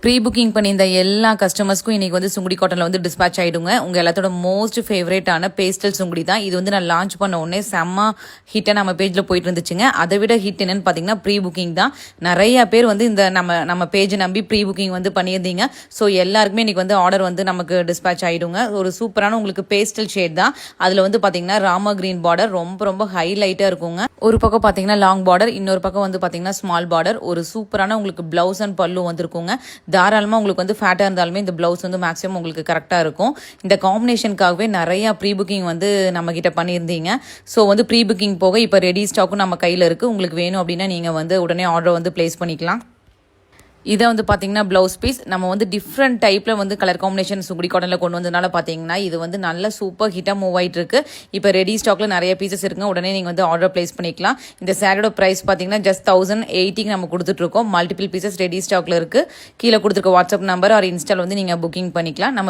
Pre booking பண்ணியிருந்த எல்லா கஸ்டமர்ஸ்க்கும் இன்றைக்கி வந்து சுங்குடி காட்டனில் வந்து டிஸ்பேச் ஆகிடுங்க. உங்கள் எல்லாத்தோட மோஸ்ட் ஃபேவரேட்டான பேஸ்டல் சுங்குடி தான் இது. வந்து நான் லான்ச் பண்ண உடனே செம்ம ஹிட்டை நம்ம பேஜில் போயிட்டு இருந்துச்சுங்க. அதை விட ஹிட் என்னன்னு பார்த்தீங்கன்னா ப்ரீ புக்கிங் தான். நிறையா பேர் வந்து இந்த நம்ம பேஜை நம்பி ப்ரீ புக்கிங் வந்து பண்ணியிருந்தீங்க. ஸோ எல்லாருக்குமே இன்றைக்கி வந்து ஆர்டர் வந்து நமக்கு டிஸ்பேச் ஆகிடுங்க. ஒரு சூப்பரான உங்களுக்கு பேஸ்டல் ஷேட் தான். அதில் வந்து பார்த்தீங்கன்னா ராமா கிரீன் பார்டர் ரொம்ப ரொம்ப ஹைலைட்டாக இருக்குங்க. ஒரு பக்கம் பார்த்தீங்கன்னா லாங் பார்டர், இன்னொரு பக்கம் வந்து பார்த்தீங்கன்னா ஸ்மால் பார்டர். ஒரு சூப்பரான உங்களுக்கு ப்ளவுஸ் அண்ட் பல்லு வந்துருக்குங்க. தாராளமாக உங்களுக்கு வந்து ஃபேட்டாக இருந்தாலுமே இந்த ப்ளவுஸ் வந்து மேக்ஸிமம் உங்களுக்கு கரெக்டாக இருக்கும். இந்த காம்பினேஷனுக்காகவே நிறையா ப்ரீ புக்கிங் வந்து நம்மக்கிட்ட பண்ணியிருந்தீங்க. ஸோ வந்து ப்ரீ புக்கிங் போக இப்போ ரெடி ஸ்டாக்கும் நம்ம கையில் இருக்குது. உங்களுக்கு வேணும் அப்படின்னா நீங்கள் வந்து உடனே ஆர்டர் வந்து ப்ளேஸ் பண்ணிக்கலாம். இதை வந்து பார்த்தீங்கன்னா ப்ளவுஸ் பீஸ் நம்ம வந்து டிஃப்ரெண்ட் டைப்பில் வந்து கலர் காம்பினேஷன் சுங்குடி காட்டனில் கொண்டு வந்ததுனால பார்த்தீங்கன்னா இது வந்து நல்ல சூப்பர் ஹிட்டாக மூவ் ஆகிட்டு இருக்கு. இப்போ ரெடி ஸ்டாக்கில் நிறைய பீசஸ் இருக்குங்க. உடனே நீங்கள் வந்து ஆர்டர் ப்ளேஸ் பண்ணிக்கலாம். இந்த சாரியோட ப்ரைஸ் பார்த்தீங்கன்னா ஜஸ்ட் 1080 நம்ம கொடுத்துட்ருக்கோம். மல்டிபிள் பீசஸ் ரெடி ஸ்டாக்கில் இருக்குது. கீழே கொடுத்துருக்க வாட்ஸ்அப் நம்பர் ஆர் இன்ஸ்டால் வந்து நீங்கள் புக்கிங் பண்ணிக்கலாம். நம்ம